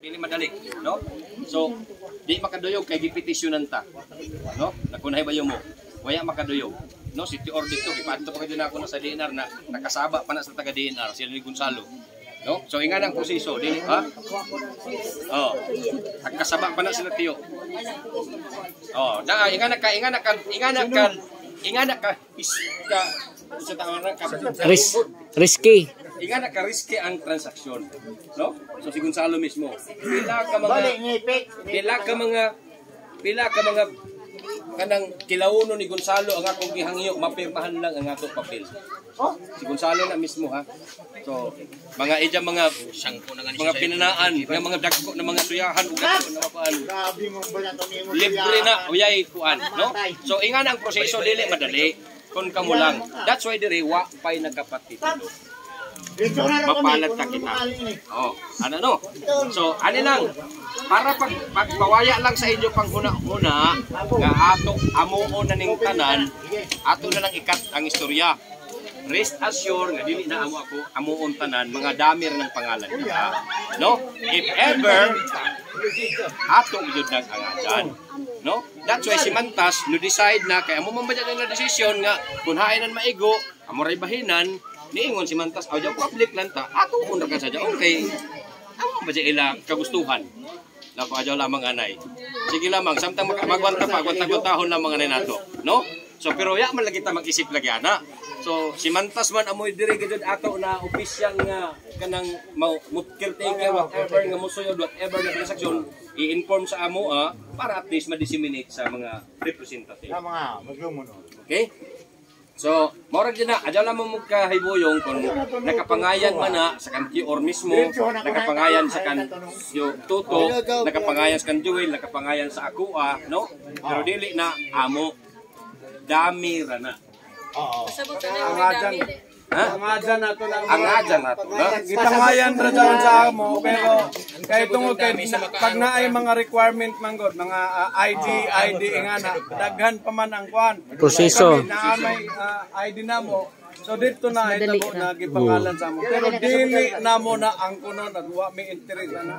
Pili madali, no? So, di makaduyog kay gipetisyonan ta. No? Nakunay ba yung mo? Waya makaduyog. No, city order to, gipadto pa gyud ako na sa DNR na nakasaba pa na sa taga DNR, sila ni Gonzalo. No? So ingan ang proseso, dili ha? Oh. Nakasaba pa na sila tiyo. Oh, da ingan ka sa tawag na Risky. Ingan ka-risky ang transaksyon, no? So si Gonzalo mismo, pila ka mga kanang kilauno ni Gonzalo ang akong gihangyo, mapirmahan lang ang atong papel. Si Gonzalo na mismo ha. So mga pinanaan, mga dagko na mga suyahan ug dagko na mapaan. Libre na uyay kuan, no? So ingan ang proseso dili madali kun kamo lang. That's why diri wa pay nagkapatitudo. Mapalat ka kita. Oh, ano no? So, ano lang, para pagpawaya lang sa inyo pang huna-huna, nga ato amuon na ning tanan, ato na lang ikat ang istorya. Rest assured nga dili na ako amuon tanan, mga damir ng pangalan nila. No? If ever ato gyud nang angajan. No? That's why si Mantas no decide na kay amo man ba na desisyon nga kun hainan maigo, amo ray bahinan. Niingon si Mantas, aw diyan public lang ta. Ato mo na ka sa diyan kay amo ba ila kagustuhan. Nako adyaw lamang anay. Sige lamang samtang magwanta pa gwanta-gwantahon lang mga nato, no? So pero ya man lagi ta mag-isip lagi ana. So si Mantas man amoy diri gid ato na opisyal nga kanang caretaker whatever nga musuyod whatever na transaksyon i-inform sa amo para at least ma-disseminate sa mga representative. Okay? So, maurag din na, adyaw lang mo magkahibuyong kung nakapangayan man na sa kanti or mismo, nakapangayan sa kanyo Tuto, nakapangayan sa kan Joel, nakapangayan sa Akua, no? Pero dili na amo, dami rana. Angajan nato lang. Angajan nato. Gipangayan ra dyan sa amo, pero kay tungod kay pag naay mga requirement man god, mga ID ingana, daghan pa man ang kuan. Proseso. Na may ID namo. So dito na itabo na gipangalan sa amo. Pero dili namo na ang kuno nagwa may interest na.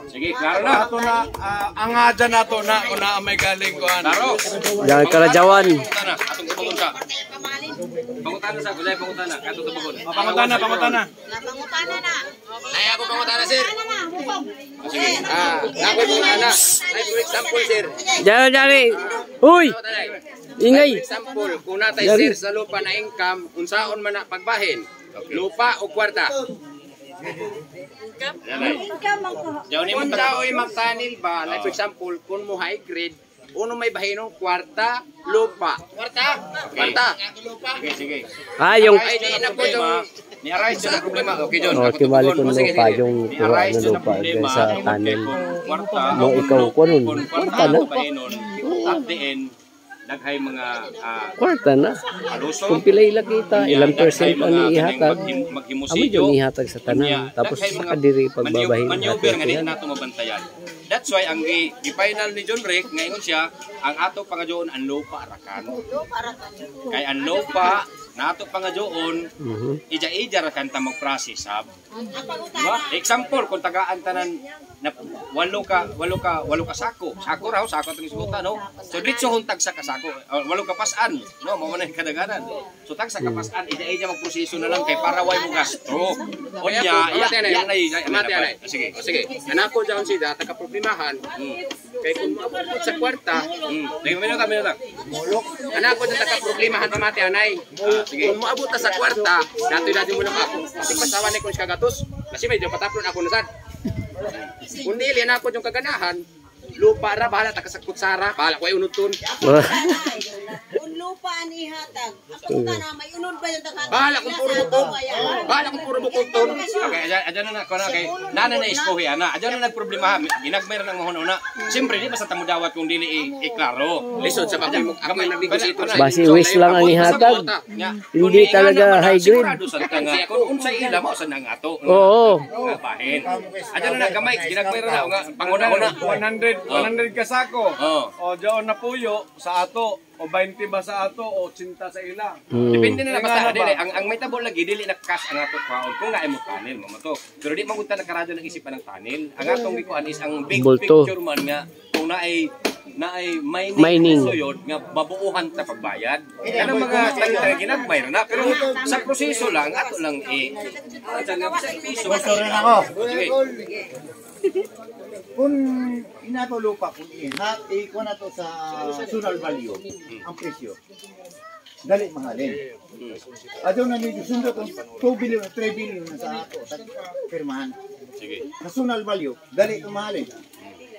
Sige, klaro na. Ato na angajan nato na una may galing kuan. Klaro. Yang Karajawan. Atong tubugon ka. Pangutana sa gulay, pangutana. Kato tubugon. Pangutana. Pangutana na. Ay ako pangutana sir. Sige. Ako pangutana. Ay for example sir. Dari. Uy. Ingay. Example, kung natay sir sa lupa na income, unsaon man na pagbahin? Lupa o kwarta? Diyaw ni mo tao'y magtanil ba? Like for example, kung mo high grade, uno may bahinong kwarta, lupa. Kwarta? Kwarta. Okay, sige. Yung ay di na po yung ni-arise na problema. Okay, John. okay, balik ko lupa yung kuha ng lupa sa tunnel. Mo ikaw ko nun. Kwarta na. At the end, daghay mga Kwarta na. Kung pilay lang kita, ilang percent ang ihatag. Amo yung ihatag sa tanan. Tapos sa kadiri pagbabahin. Maneuver nga di nato mabantayan. That's why ang gi-final ni John Rick ngayon siya ang ato pangadyoon ang lupa arakan. Kay ang lupa nato pangadyoon ija-ija ra kan ta mag-process sab. Diba? Example kung tagaan tanan na walo ka sako. Sako raw sako atong isbuta no. So ditso huntag sa kasako. Walo ka pasan no mao man kadaganan. So tag sa kapasan ija-ija magproseso na lang kay para way mo gasto. Unya ya sige. Sige. Anako diyan si data ka problemahan. Kay kung maabot sa kwarta, minuta. Mulok. Anako diyan ka problemahan pamati anay. Sige. Kung maabot ta sa kwarta, dati mo na ako. Kasi pasawa ni kun kagatos. Kasi medyo patapon ako nasad. Kung dili na ako yung kaganahan, lupa ra bahala ta sa kutsara, bahala ko ay unuton. Kung lupa ani hatag, ako na may unod ba yung takhan? Bahala kung puro bukog. Bahala kung puro bukog ton. Okay, adyan na ko na kay nana na iskohi ana. Adyan na nagproblema, ginagmay ra nang mahuna. Siyempre di basta tamudawat kung dili iklaro. Lisod sa pagay mo gamay na bigos ito. Basi wish lang ang ihatag. Hindi talaga high grade. Kung unsay ila mo sa nang ato. Oo. Bahin. Adyan na gamay, ginagmay ra na nga panguna-una 100 kasako. O diyon na puyo sa ato. o 20 ba sa ato o 80 sa ila. Depende na basta dili ang may tabo lagi dili na cash ang ato kwaon kung naay mo tunnel mo to. Pero di magunta na karado ng isipan ng tunnel. Ang atong gikuan is ang big picture man nga kung naay mining suyod nga babuuhan ta pagbayad. Kanang mga tali ginagmay na pero sa proseso lang ato lang piso. Gusto rin ako. Sige. Kung inato lupa, kung ikuha na to sa national value, ang presyo, dali mahalin. Adyo na nito, sundo kung 2 billion, 3 billion na sa ato, sa pirmahan. Sige. National value, dali mahalin.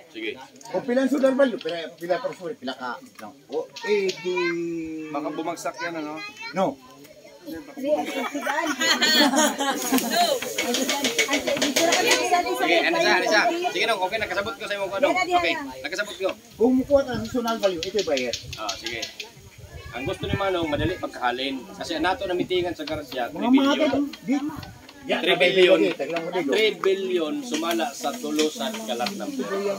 Sige. Kung pila ang national value, pila persuri, pila ka. No. O, Baka bumagsak yan, ano? No. Sige, ano siya? Sige nung, okay, nakasabot ko sa imo ko. Okay, nakasabot ko. Kung mukuha ka ng national value, ito bayad. Sige. Ang gusto ni Manong, madali pagkahalin. Kasi nato na mitingan sa Garcia, 3 Mga mga billion. 3 billion sumala sa tulusan kalat ng pera.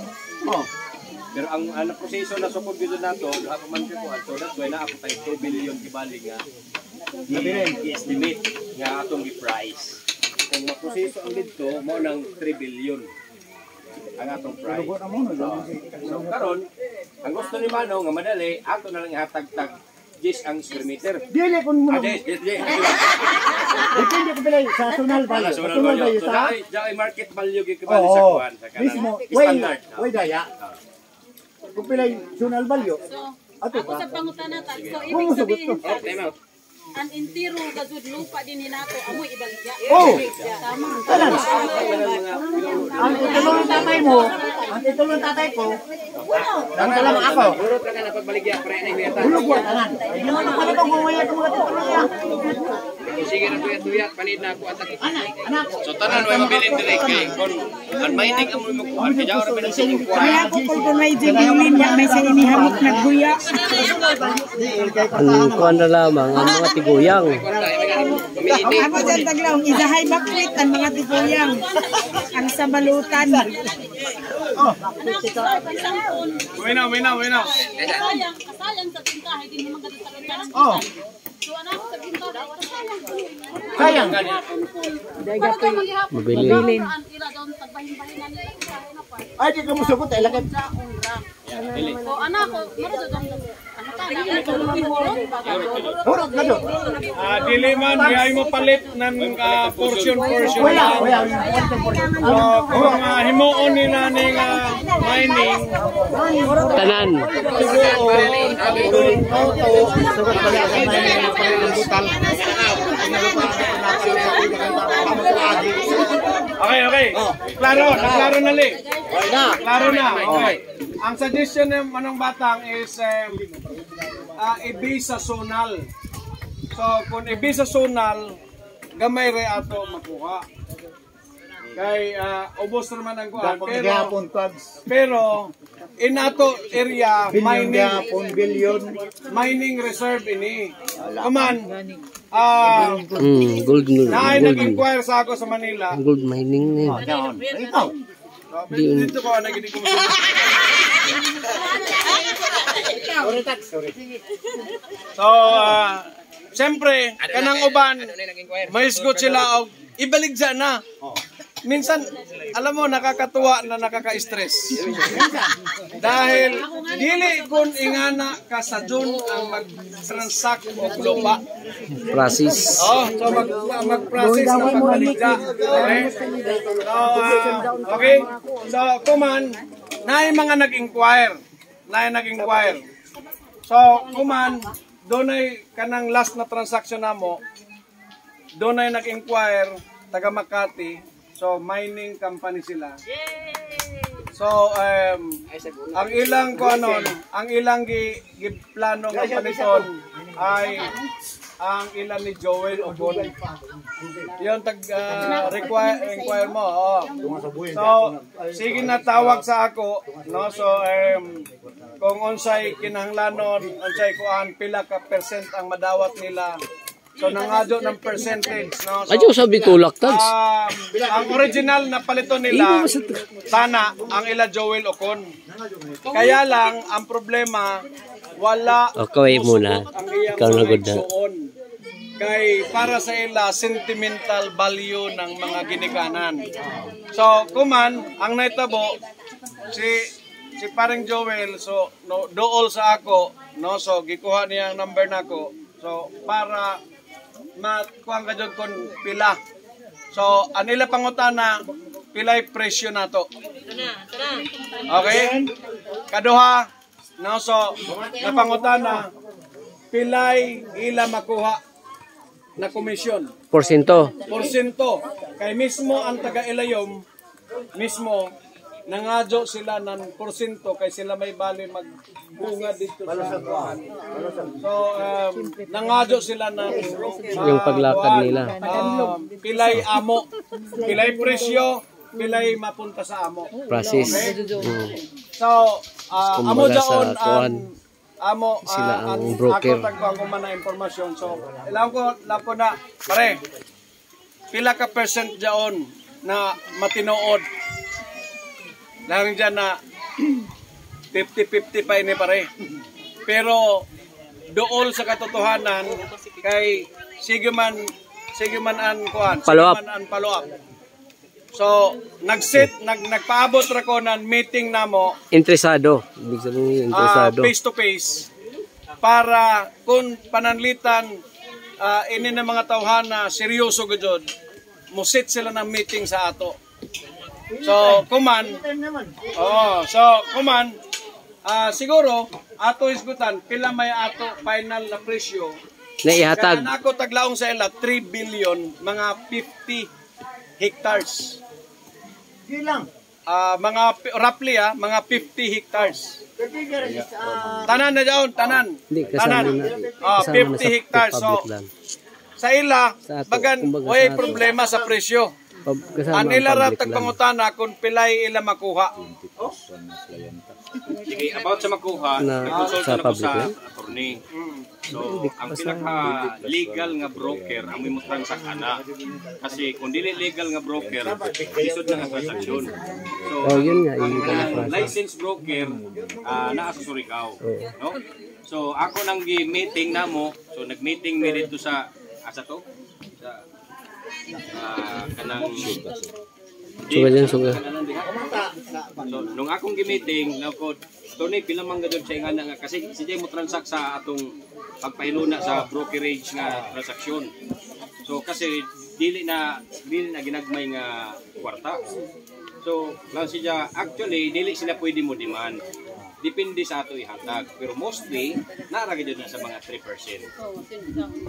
Pero ang proseso na support dito nato, ako man ko ato, that's why na ako tayo 2 billion kibali nga. I-estimate nga atong i-price. Kung maproseso ang dito, mo ng 3 billion ang atong price. So, karon, ang gusto ni Manong nga madali, ato na lang ihatag-tag 10 ang square meter. Dili kung mo. Yes. Depende ko pala sa national value. National value. So, dahil market value kibali sa kuwan. Sa mismo, standard. way daya. Kung pila yung national value, ato Ako sa pangutana ta. So kung ibig sagot ko. sabihin Time out. ang intiro gazud lupa din hinato amoy ibaligya. Oh! Tama. Ang titulo ng tatay mo, ang titulo ng tatay ko, nang ako. Urot lang na pagbaligya pre na imeta. Bulog yan, tanan. Hindi mo naman ito kung wala itong mga titulo niya. Sige na tuyat-tuyat panid na ako atak. Anak. So tanan way mabilin dire kay kon ang mining amo mo kuan kaya ora pa sa imong kuan. Kaya ko kung may jibilin niya, may sa inihamot na guya. Ang kuan na lamang ang mga tiguyang. Ako dyan taglaw, isahay bakwit ang mga tipuyang. Ang sabalutan. Winaw. Kasayang sa tindahan hindi naman ganito sa tindahan. So anak sa tindahan Sayang. Mabili. ila daw tagbahin-bahinan nila na pa. Ay, di ka mo sagot, ay lakad. So anak ko, maro daw Hurot na doon. Dili man, gayay mo palit ng portion. Wala. So, kung himuon nila ng mining, Tanan. Okay. Klaro na li. Klaro na. Okay. Ang suggestion ng manong batang is i-base sa zonal. So, kung i-base sa zonal, gamay re ato makuha. Kay ubos naman ang kuha. Pero in ato area mining reserve ini. Kuman Gold. naay nag-inquire sa ako sa Manila. Gold mining ni. Ikaw. Dito ko naging ko So, siyempre, kanang uban, may isgot sila og ibaligya na. Minsan, alam mo, nakakatuwa na nakaka-stress. Dahil, dili kun ingana ka sa June ang mag-transact o lupa. Process. So mag-process na pagbaligya. Okay? Okay? So, kuman, naay mga nag-inquire. So, kuman, doon ay kanang last na transaction na mo, doon ay nag-inquire, taga Makati. So, mining company sila. So, ang ilang plano ng paniton ay ang ilan ni Joel Obon. Yun, inquire mo. So, sige na tawag sa ako. No? So, kung unsay kinahanglanon, unsay kuan, pila ka percent ang madawat nila. So, nangadyo ng percentage. No? So, Adyo sabi tulak tags. ang original na palito nila, sana, ang ila Joel Ocon. Kaya lang, ang problema, wala Okay muna. ang iyang Ikaw na mga good na. igsuon. Kay para sa ila sentimental value ng mga ginikanan. So kuman ang naitabo si parang Joel, so no, dool sa ako, no, so gikuha niya ang number nako. So para makuha ka jud kon pila. So anila pangutana pilay presyo nato. Okay? Kaduha, no, so napangutana pilay ila makuha na komisyon. Porsyento. Kay mismo ang taga-Ilayom mismo nangadyo sila ng porsyento kay sila may bali magbunga dito sa kuan. So nangadyo sila ng Yung paglakad nila. pilay amo, pilay presyo, pilay mapunta sa amo. Process. So amo Kumbaga daon sa kuan. amo Sila ang broker. Ako tagpang ko man na impormasyon. So lang ko na pare pila ka percent daon na matinuod lang dyan na 50-50 pa ini pare. Pero dool sa katotohanan kay sige man an kuan, Follow up. sige man an follow up. So nagpaabot ra ko ng meeting namo Interesado. Ibig sabihin interesado. face to face para kung pananlitan ini na mga tawhana seryoso gud musit sila ng meeting sa ato. So kuman siguro ato isgutan pila may ato final na presyo Na ihatag. kaya ako taglaong sa ila 3 billion mga 50 hectares. Bilang. Mga roughly mga 50 hectares. Tanan na daon, tanan. Hindi, kasama na. Kasama na 50 sa hectares. So, public land. sa ila, Sa ato, bagan, kumbaga way sa ato. problema sa presyo. Kasama Ang ang ila ra public land. tagpangutana kung pilay ila makuha. Sige, about sa makuha, Na nag-consult sa na ako public sa land? attorney. So, ang pinaka-legal nga broker, ang may transak ana. Kasi kung dili legal nga broker, isod na nga transaksyon. So, Oh, yun nga. ang Yung licensed broker, naa sa Surigao. No? So, ako nang meeting namo, so nag-meeting mi dito sa, asa to? Sa, kanang, Suga dyan, suga. So, nung akong gimiting, nako, Tony, pila man gadon sa ingana nga kasi sige mo transact sa atong pagpahiluna sa brokerage nga transaksyon. So kasi dili na ginagmay nga kwarta. So, lang siya actually dili sila pwede mo demand. Depende sa ato ihatag. Pero mostly naara gyud na sa mga 3%.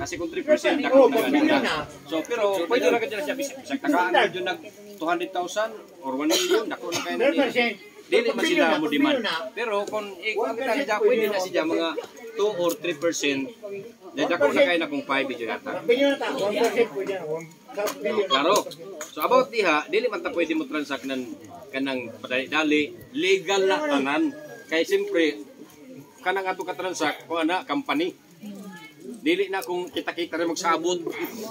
Kasi kung 3% dako na ganina. So pero pwede ra gyud siya bisag tagaan gyud nag 200,000 or 1 million dako na kay na dili man sila mo demand. Pero kung ikaw kita siya pwede na siya mga 2 or 3%. Dako na kay na kung 5 gyud ata. Klaro. So about diha, dili man ta pwede mo transact ng kanang padali-dali legal na tanan. Kay siyempre kanang ato ka transact ko ana company. Dili na kung kita-kita rin magsabot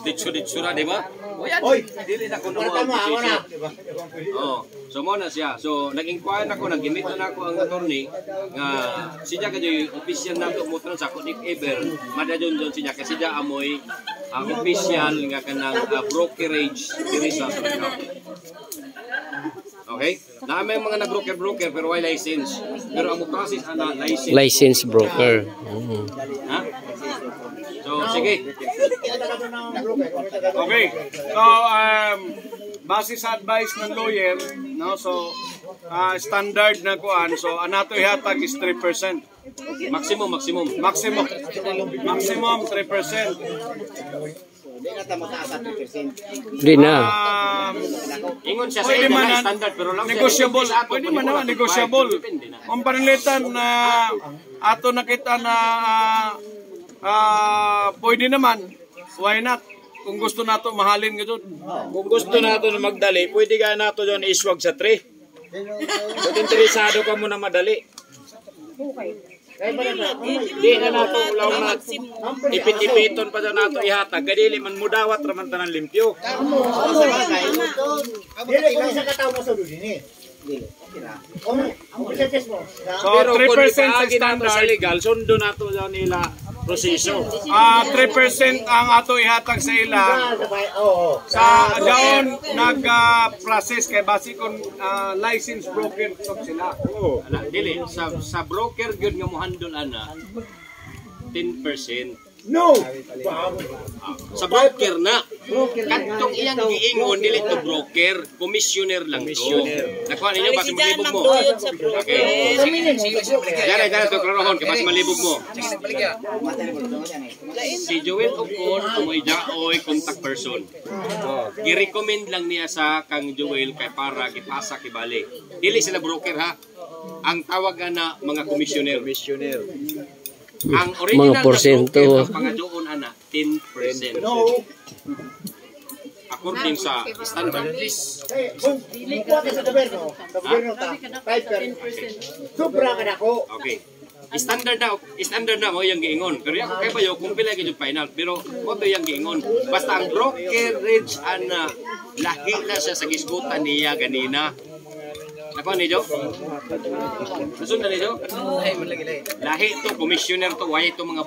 ditso na, di ba? O yan, dili na kung oh, so mo na siya. So nag-inquire ako, nag-imit na ako ang attorney nga siya kadyo official na mo transact if ever madayon siya kasi siya amoy official nga kanang brokerage diri sa Surigao. Okay? Na may mga nag-broker pero wala license. Pero ang process ana license. License broker. Ha? So sige. Okay. So base sa advice ng lawyer, no, so standard na kuan, so anato ihatag is 3%. Maximum. Maximum 3%. Hindi na. Ingon siya sa Pwede man na standard pero lang negotiable. Pwede man na negotiable. Kung panilitan na ato nakita na pwede naman. Why not? Kung gusto nato mahalin gud. Kung gusto nato na magdali, pwede ka nato doon iswag sa 3. Kung interesado ka muna madali. Di na nato ulaw na ipit-ipiton pa na nato ihatag. Kadili man mudawat raman tanan limpyo. Dili, isa ka tao mo sa duli ni. So, Pero kung 3% sa ipaagi nato sa standard. legal, sundo nato dyan nila proseso. 3% ang ato ihatag sa ila. Sa daon nag-process kay base kung license broker kung sila. Oo. Ana, dili sa broker gyud nga mo handle ana 10%. No! Sa broker na. Kantong iyang giingon dili to broker, commissioner lang to. Nakuha ninyo base malibog mo. Okay. Dara to klarohon kay base malibog mo. Si Joel Ocon amoy daoy contact person. Gi-recommend lang niya sa kang Joel kay para gipasa kibali. Dili sila broker ha. Ang tawag na mga commissioner. Ang original Mga porsyento. na broker, ang pangadoon ana 10%. According sa standard list. Kung mukuha ka sa gobyerno ta, 5%. Sobra ka na ko. Okay. Standard na mo yung giingon. Pero yung kay bayo kung pila gyud final pero mo to yung giingon. Basta ang brokerage ana lahi na siya sa gisgutan niya ganina. Nakuha ni Jo? Nasundan ni Jo? Lahi to, commissioner to, why to mga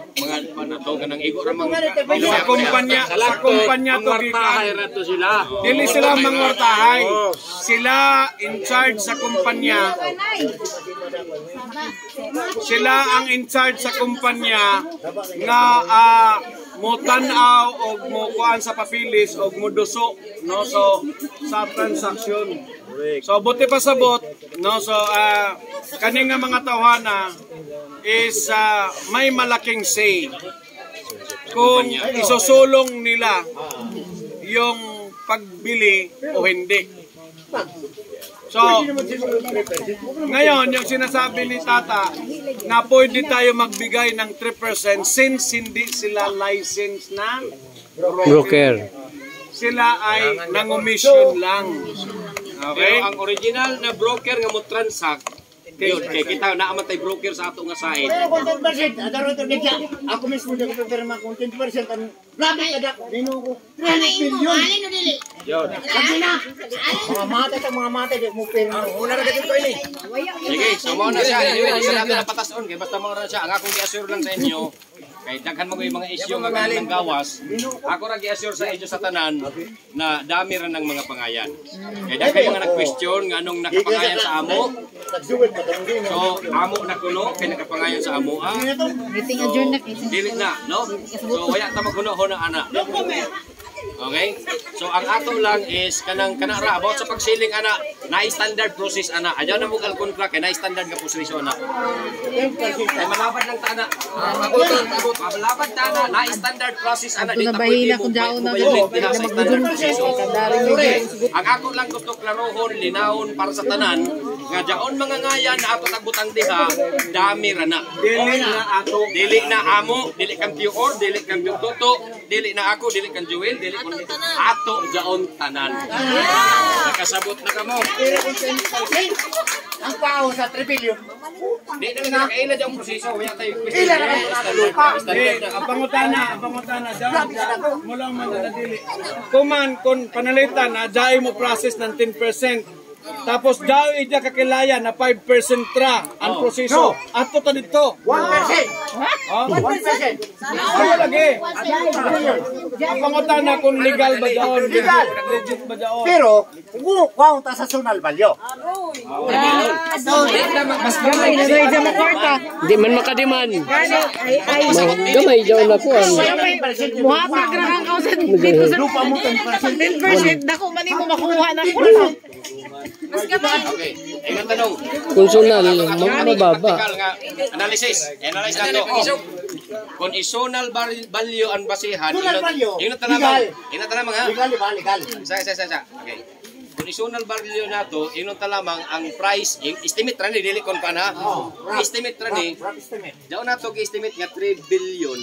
ano to, kanang igo ramang Sa kumpanya to Mangwartahay gikan. ra to sila. Dili sila mangwartahay. Sila in charge sa kumpanya. Sila ang in charge sa kumpanya nga mo tan-aw og mo kuan sa papilis og mo duso no so sa transaksyon. So buti pa sabot no so kani nga mga tawhana is may malaking say kung isusulong nila yung pagbili o hindi. So, ngayon, yung sinasabi ni Tata na pwede tayo magbigay ng 3% since hindi sila license na Broker. sila ay nangomission lang. Pero Okay? ang original na broker nga mo transact, yun, kay kita naamatay broker sa ato nga side. Pero kung 10%, adaro ito nagsa. Ako mismo na ko pirma kung 10%, ang labi ada ko. Dino ko 300 billion. Sabi na. Mga mata di mo pirma. Una ra gid ko ini. Sige, so mao na siya. Anyway, di sa natin napatason kay basta mao na siya. Ang akong gi-assure lang sa inyo, kay daghan mo yung mga isyu nga kanang gawas. Ako ra gi-assure sa inyo sa tanan na dami ra ng mga pangayan. Kay daghan mga nag-question nga anong nakapangayan sa amo. Nagsuwid pa tong dino. So, amo na kuno kay nakapangayan sa amo. Meeting adjourned na kayo. Dili na, no? So, wala ta magkuno ho na ana. Okay? So, ang ato lang is kanang kanara about sa pagsiling ana, na-standard process ana. Ayaw na mo contract kay na-standard nga posisyon ana. Kay malabad lang ta ana. Malabad ta ana, na-standard process ana Ito na bahina kung daon na ang ako lang gusto klarohon, linawon para sa tanan nga daon mga ngayan na ato tagbutang diha, dami ra na. Dili na ato. Dili na amo, dili kang Pior, dili kang Toto, dili na ako, dili kang Joel, dili kang ato daon tanan. Nakasabot na kamo. Pero kung 10%, ang pao sa 3 billion. Di na kaila ang proseso, wala tayo. Ila na ka lupa. Ang pangutana, mo lang madadili. Kung panalitan na dai mo process ng 10%. Tapos daw ija kakilaya na 5% tra ang proseso. Ato ta dito. 1%. 1%. Ano lagi? Ang pangutana kung legal ba daon? Legal. Legit ba daon? Pero kung kuha ta sa Sunal Balyo. Mas gamay na doon sa makwarta. Di man makadiman. Ay, Gamay daw na po. muha pa grahang ka sa Lupa mo 10%. 10%. Dako man mo makuha na ko. Okay. Ayun ang tanong. Konsyonal, mababa. Practical nga analysis. Analyze nato. Kung isonal value ang basihan, Sunal value. Ingat tanamang. Ingat tanamang ha. Legal, legal. Sa. Okay. Kung isonal value nato, ingat lamang ang price, estimate ra ni dili kon pa na. Estimate ra ni. Daw nato gi-estimate nga 3 billion.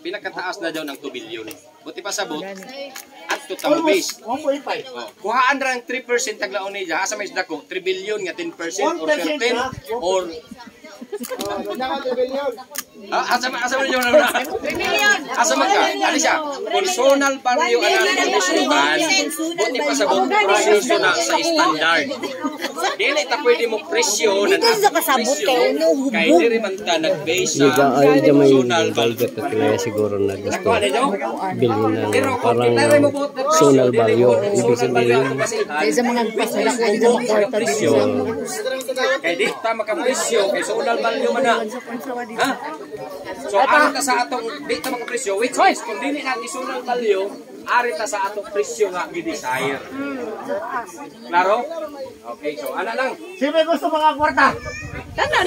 Pinakataas na daw ng 2 billion. Buti pa sabot. At to tamo base. 1.5. Kuhaan ra ang 3% taglaon ni asa may dako 3 billion nga 10% or 13 or Asa man niyo na. Asa man ka? Ali siya. Personal value ang isukan. Buti pa sa presyo na sa standard. Dili ta pwede mo presyo na kay diri man ta nag-base sa personal value. Kaya siguro na gusto bilhin na parang personal value. Ibig sabihin Sa mga presyo, kay di ta makapresyo kay personal value man na. Ha? So ari ta sa atong di ta makapresyo which is kung dili na personal value ari ta sa atong presyo nga gi-desire. Klaro? Okay, so ana lang. Sino gusto mga kwarta? tanan.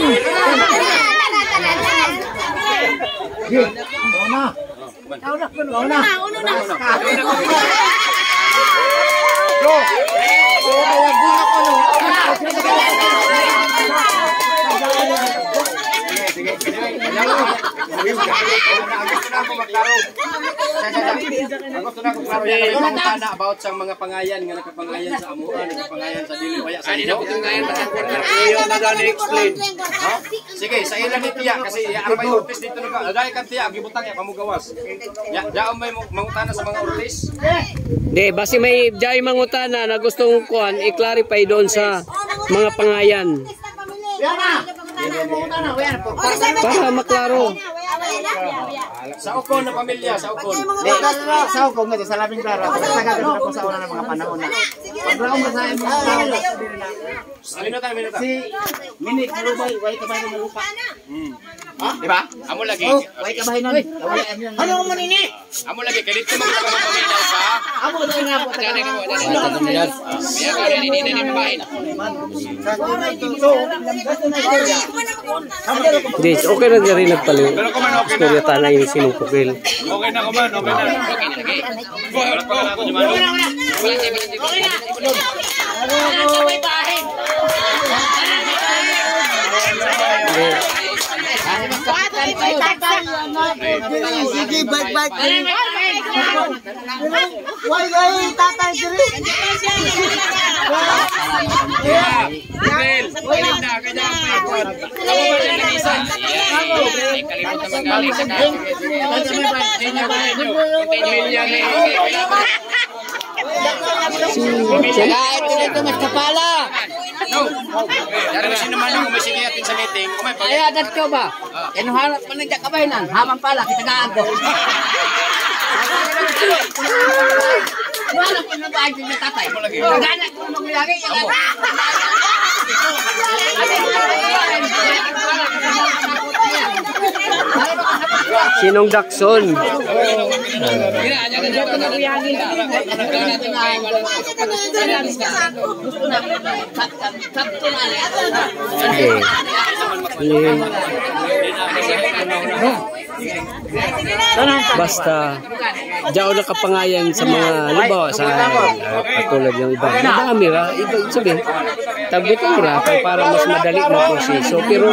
Una. About sa mga pangayan nga nakapangayan sa amuan, nakapangayan sa dili waya sa dili. Sige, sa ilan ni tiya kasi arbay ortis dito na. Dai kan tiya gibutang ya pamugawas. Ya, daon may mangutana sa mga ortis. Di, basi may jay mangutana na gustong kuan i-clarify doon sa mga pangayan. Para maklaro. Sa ukon na pamilya, sa ukon. Sa ukon nga sa labing klaro. Taga ko sa una ng mga panahon na. Paglaom sa mga Minuta. si Minik Lubay, way ka ba ng lupa? Di ba? Amo lagi. Way ka ba nun? Ano mo nini? Amo lagi kay dito mga pamilya sa. Amo daw nga po. Di, okay na rin nagpaliw. Storya tanay yung sinupukil. Okay na kuman, okay na. Sige, bye-bye. Why, tatay diri? Ito mas kapala. Dari sino man ang umisige atin sa meeting. Ay, adat ko ba? Yan harap pa ng kabayanan. Habang pala, kitagaan ko. Wala pa na ba ang tatay? Gana ko maglagay. Sinong Dakson? Basta diyaw na kapangayan sa mga libaw sa katulad ng iba. Madami ra, iba sabihin. Tagutin ra para mas madali mo proseso. Pero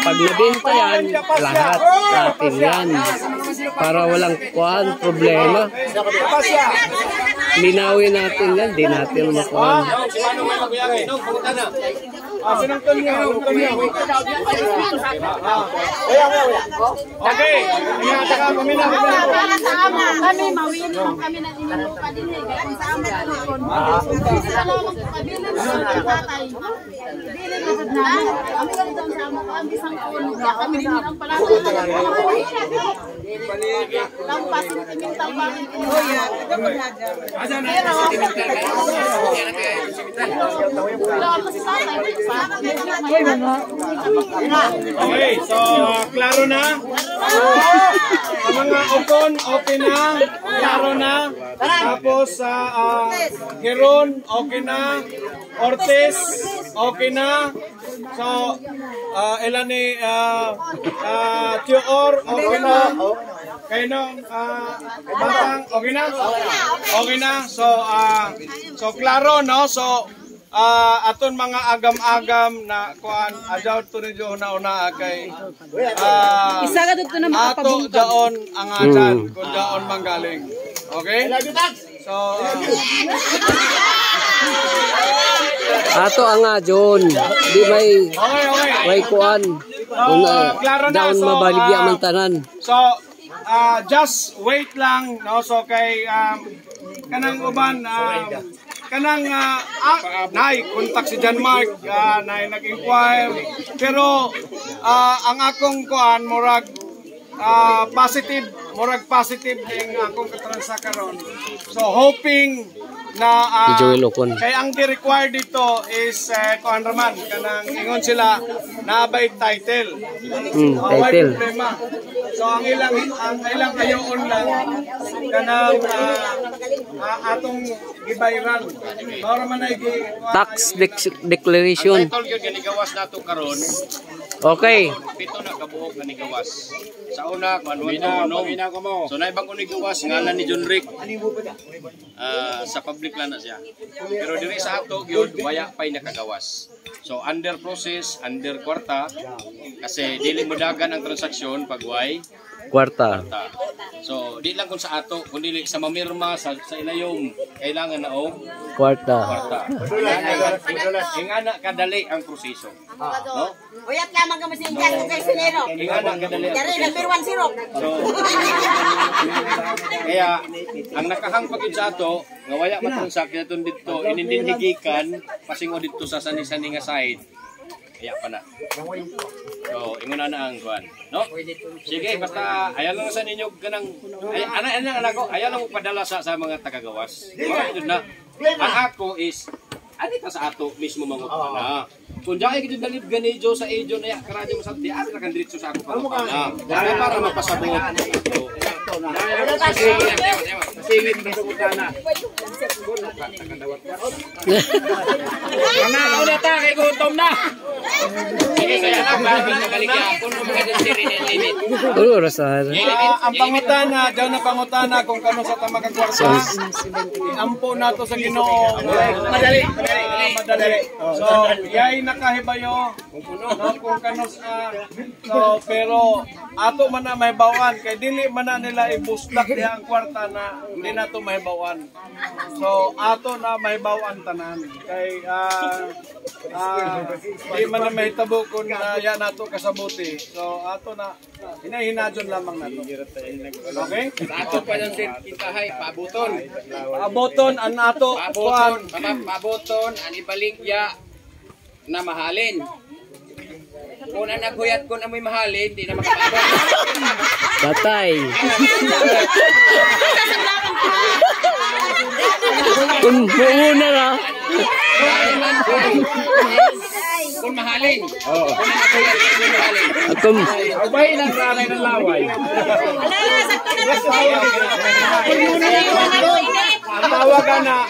pag nabenta yan, lahat natin yan. Para walang kuhan, problema. Linawin natin yan, di natin makuhan. Okay, ingatan ka kami na. Kami mawin kami na inilupa din kung sa amin tulon. Salamat po kami na tatay. Dili na sad na. Kami gali daw sa amo ang bisang kuno kami din ang pala. Lampas sentimental pa rin. Okay, so klaro na? Ang mga ukon, okay na? Klaro na? Tapos sa Heron, okay na? Ortiz, okay na? So, ilan ni Tior, okay na? Kayo nung Batang, okay na? Okay na? So klaro, no? So, aton mga agam-agam na kuan adyaw to ni una kay Isa ka dito na ato daon ang adan kung daon manggaling. Okay? So Ato ang nga John, di may okay. may kuan. klaro na. Daon So, mabaligya man tanan. So, just wait lang, no? So, kay kanang uban, kanang nay, kontak si John Mark, nay nag-inquire. Pero, ang akong kuan, murag positive yung akong katransa karon. So, hoping na Joel Ocon. kaya ang di-require dito is kuan raman kanang ingon sila naabay title. Why Title. problema? So ang ilang ayoon lang kanang atong gibayran. Mao man ay Tax declaration. Title yun ganigawas nato karon. Okay. Pito na kabuok ganigawas. Sa una kanuan to mo. So naibang ganigawas ngalan ni John Rick. Sa public lang na siya. Pero diri sa ato gyud waya pay nakagawas. So under process, under kwarta kasi dili mo dagan ang transaksyon pag way Kwarta. So di lang kun sa ato kun dili sa mamirma sa ilayom kailangan na og Kwarta. kwarta. Ingana kadali ang proseso. No? Uyat lamang ka masinggan kay Sinero. Ingana kadali. Dari number 1 0. So, kaya ang nakahang pagid sa ato nga waya matransak naton dito inindinhigikan pasingo dito sa sani-sani nga side. Kaya pa na. So, ingon na ang kuan, no? Sige, basta ayaw lang sa ninyo kanang anak ko, ayaw lang padala sa mga tagagawas. Mga jud na. Ang ako is ani ta sa ato mismo mangutan na. Kung dai gid dalib ganijo sa ejo na karadyo mo sa ti ari ra kan diretso sa ako para para mapasabot. Singit na sa utana. Ana ulit ta kay gutom na. Sige kaya na balik ako no magdiri ni limit. Oras na. ang pangutana, diyan na pangutana kung kano sa tama kag kwarta. Inampo nato sa Ginoo. Madali. So, yay nakahibayo kung kano so pero ato man na mahibawan kay dili man na nila ibustak diha ang kwarta na hindi nato mahibawan. So, ato na mahibawan tanan kay di man na mahitabo kung ya nato kasabuti. So, ato na hinahinadyon lamang nato. Okay? Ato pa lang sir kita hay pabuton. Pabuton an ato Pabuton ang ibaligya na mahalin. Kung na naghuyat ko na may mahalin, di na makapabot. Patay. Kung muna na. Kung mahalin. Oo. Kung na naghuyat ko may mahalin. Atom. Abay ng ranay ng laway. ang tawagan na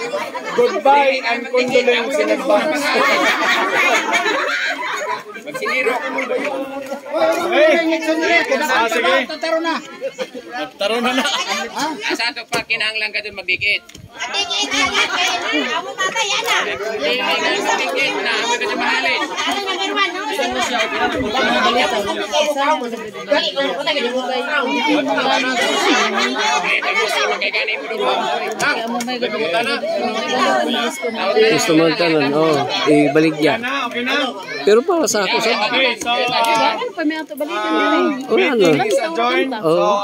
goodbye and condolence in advance. Magsiniro. Sige. Taro na. Asa ato pa kinahanglan ka dun magdikit. Atigit amo tatay ana. Magdikit na, amo ka mahalin. Number 1 no. Gusto mo tanan. Oh, ibaligya. Okay na. Pero para sa ako sa. Okay, so Wala na. please join. Oh. So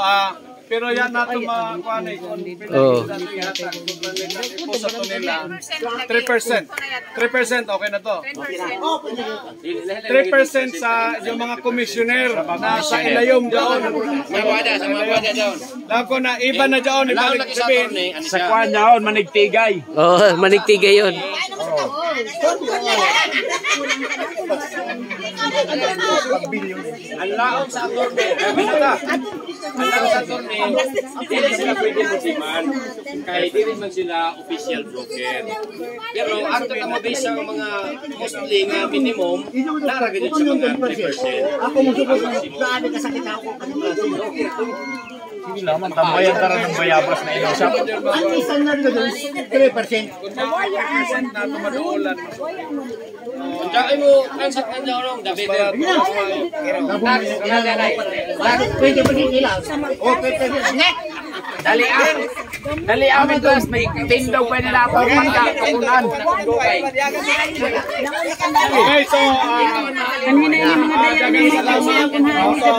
pero yan nato makuha na Oh. 3% okay na to. 3% sa yung mga commissioner na sa ilayom doon. Sa mga wada doon. Lako na iba na doon ibalik sabihin. Sa kwan yaon manigtigay. Oh, manigtigay yun. Ang laon sa attorney, ang laon sa attorney, hindi sila pwede musiman, kahit hindi man sila official broker. Pero ato ka mabase sa mga mostly nga minimum, naragin sa mga 3%. Ako mo supos na daabi ka sakit ako Hindi naman, tambayan ka rin ng bayabas na inusap. ang isang narito doon 3%. Na tumaduulan. Kung tsaka mo, ang saktan niya orong, the better. Pwede pa din nila. Dali ang! Dali amin to, may tindaw pa nila ako magkakapunan. Okay, so Kanina yung mga dayan ng mga